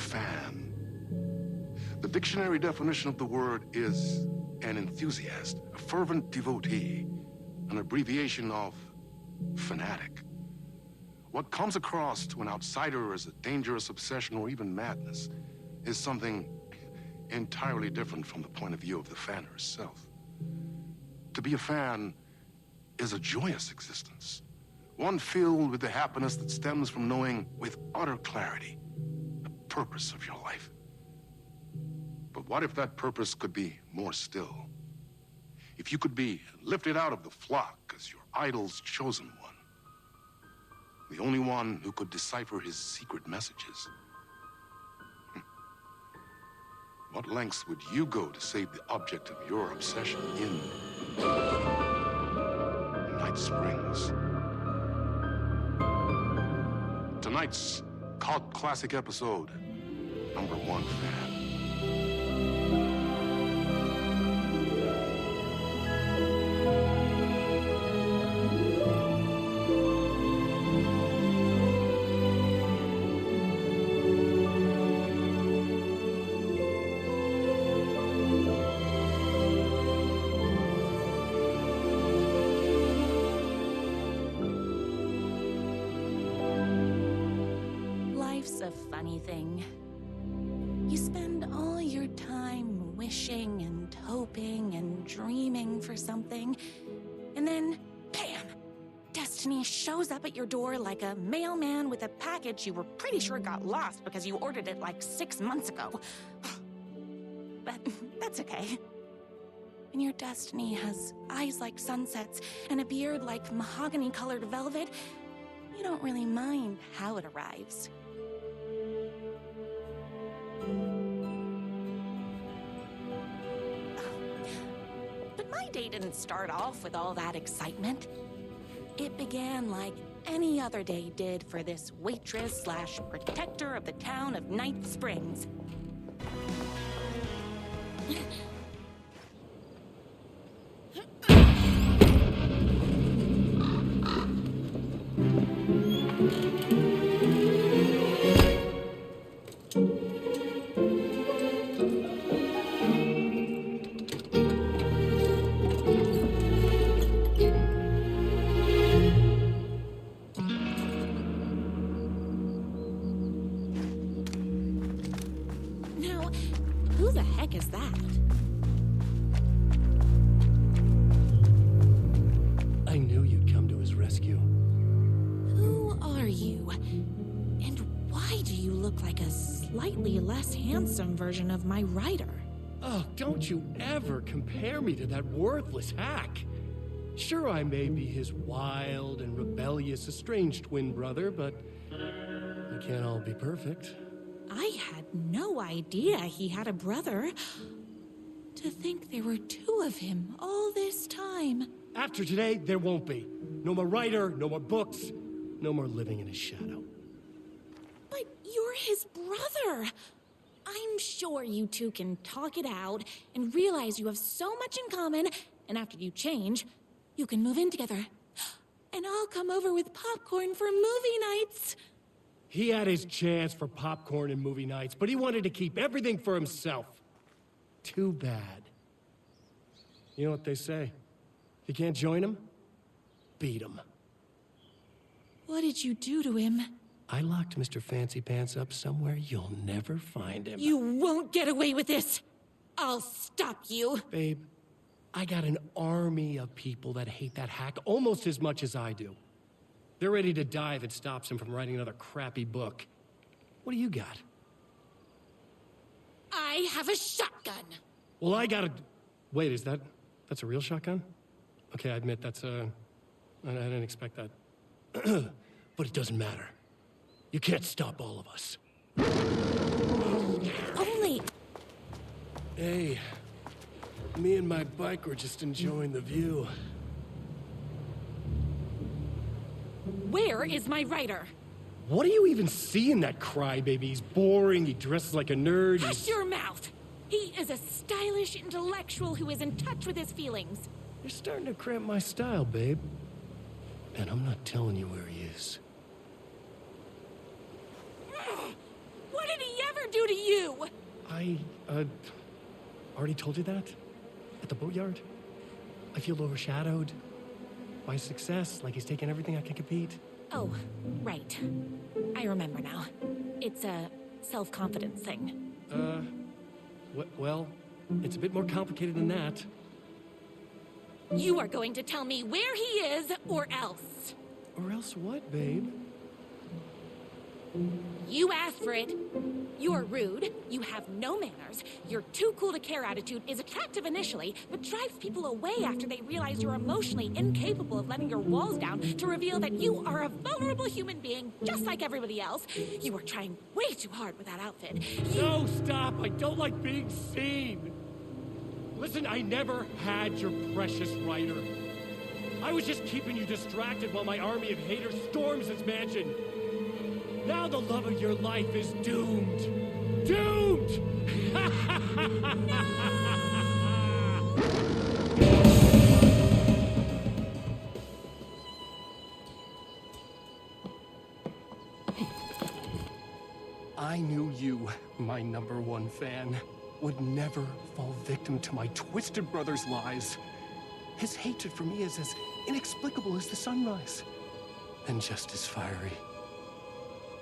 fan. The dictionary definition of the word is an enthusiast, a fervent devotee, an abbreviation of fanatic. What comes across to an outsider as a dangerous obsession or even madness is something entirely different from the point of view of the fan herself. To be a fan is a joyous existence, one filled with the happiness that stems from knowing with utter clarity the purpose of your life. But what if that purpose could be more still? If you could be lifted out of the flock as your idol's chosen one, the only one who could decipher his secret messages. What lengths would you go to save the object of your obsession in Night Springs? Tonight's cult classic episode, number 1 fan. A funny thing. You spend all your time wishing and hoping and dreaming for something, and then, bam! Destiny shows up at your door like a mailman with a package you were pretty sure got lost because you ordered it like 6 months ago. But that's okay. When your destiny has eyes like sunsets and a beard like mahogany-colored velvet, you don't really mind how it arrives. But my day didn't start off with all that excitement. It began like any other day did for this waitress/protector of the town of Night Springs. Who the heck is that? I knew you'd come to his rescue. Who are you? And why do you look like a slightly less handsome version of my writer? Oh, don't you ever compare me to that worthless hack. Sure, I may be his wild and rebellious estranged twin brother, but we can't all be perfect. I had no idea he had a brother. To think there were 2 of him all this time. After today, there won't be. No more writer, no more books, no more living in his shadow. But you're his brother. I'm sure you 2 can talk it out and realize you have so much in common, and after you change, you can move in together. And I'll come over with popcorn for movie nights. He had his chance for popcorn and movie nights, but he wanted to keep everything for himself. Too bad. You know what they say? If you can't join him, beat him. What did you do to him? I locked Mr. Fancy Pants up somewhere you'll never find him. You won't get away with this. I'll stop you. Babe, I got an army of people that hate that hack almost as much as I do. They're ready to die if it stops him from writing another crappy book. What do you got? I have a shotgun. Well, I got a... Wait, that's a real shotgun? Okay, I admit I didn't expect that. But it doesn't matter. You can't stop all of us. Only... Hey, me and my bike were just enjoying the view. Where is my writer? What do you even see in that crybaby? He's boring, he dresses like a nerd. Hush your mouth! He is a stylish intellectual who is in touch with his feelings. You're starting to cramp my style, babe. And I'm not telling you where he is. What did he ever ever do to you? I, already told you that? At the boatyard? I feel overshadowed by success, like he's taken everything I can compete. Oh, right. I remember now. It's a self-confidence thing. Well, it's a bit more complicated than that. You are going to tell me where he is, or else. Or else what, babe? You asked for it. You're rude, you have no manners, your too cool to care attitude is attractive initially, but drives people away after they realize you're emotionally incapable of letting your walls down to reveal that you are a vulnerable human being just like everybody else. You are trying way too hard with that outfit. No, stop! I don't like being seen! Listen, I never had your precious writer. I was just keeping you distracted while my army of haters storms this mansion. Now the love of your life is doomed. Doomed! I knew you, my #1 fan, would never fall victim to my twisted brother's lies. His hatred for me is as inexplicable as the sunrise, and just as fiery.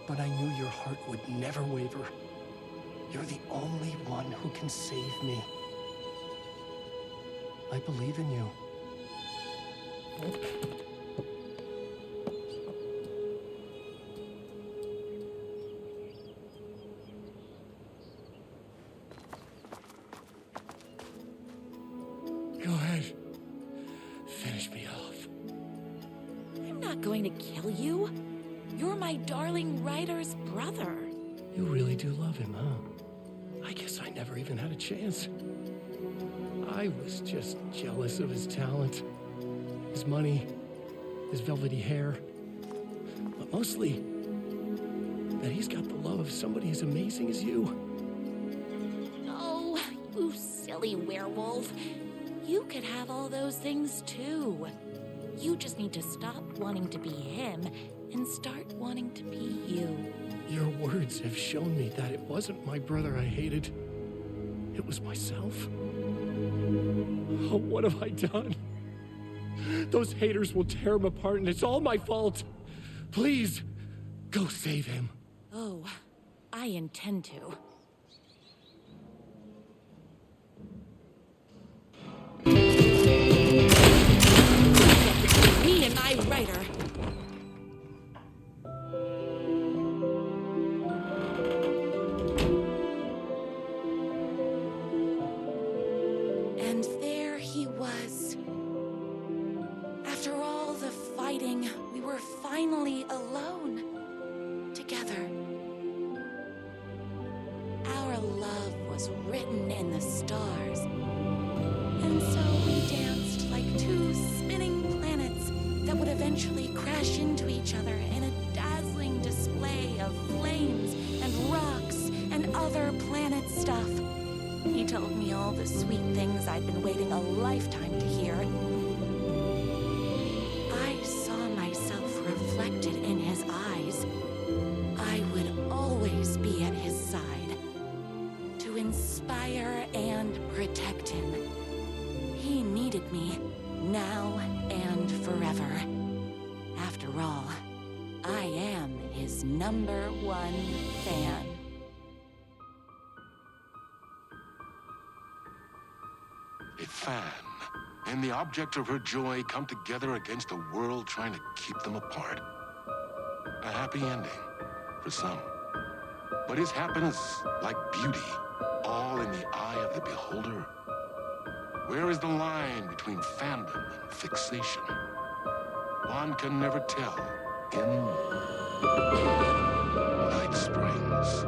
But I knew your heart would never waver. You're the only one who can save me. I believe in you. Go ahead. Finish me off. I'm not going to kill you. You're my darling writer's brother. You really do love him, huh? I guess I never even had a chance. I was just jealous of his talent, his money, his velvety hair. But mostly, that he's got the love of somebody as amazing as you. Oh, you silly werewolf. You could have all those things too. You just need to stop wanting to be him and start wanting to be you. Your words have shown me that it wasn't my brother I hated. It was myself. Oh, what have I done? Those haters will tear him apart, and it's all my fault. Please, go save him. Oh, I intend to. Me and my writer. And there he was. After all the fighting, we were finally alone. Together. Our love was written in the stars. And so we danced like two spinning planets that would eventually crash into each other in a dazzling display of flames and rocks and other planet stuff. He told me all the sweet things I'd been waiting a lifetime to hear. I saw myself reflected in his eyes. I would always be at his side, to inspire and protect him. He needed me, now and forever. After all, I am his #1 fan. A fan and the object of her joy come together against a world trying to keep them apart. A happy ending for some. But is happiness, like beauty, all in the eye of the beholder? Where is the line between fandom and fixation? One can never tell in Night Springs.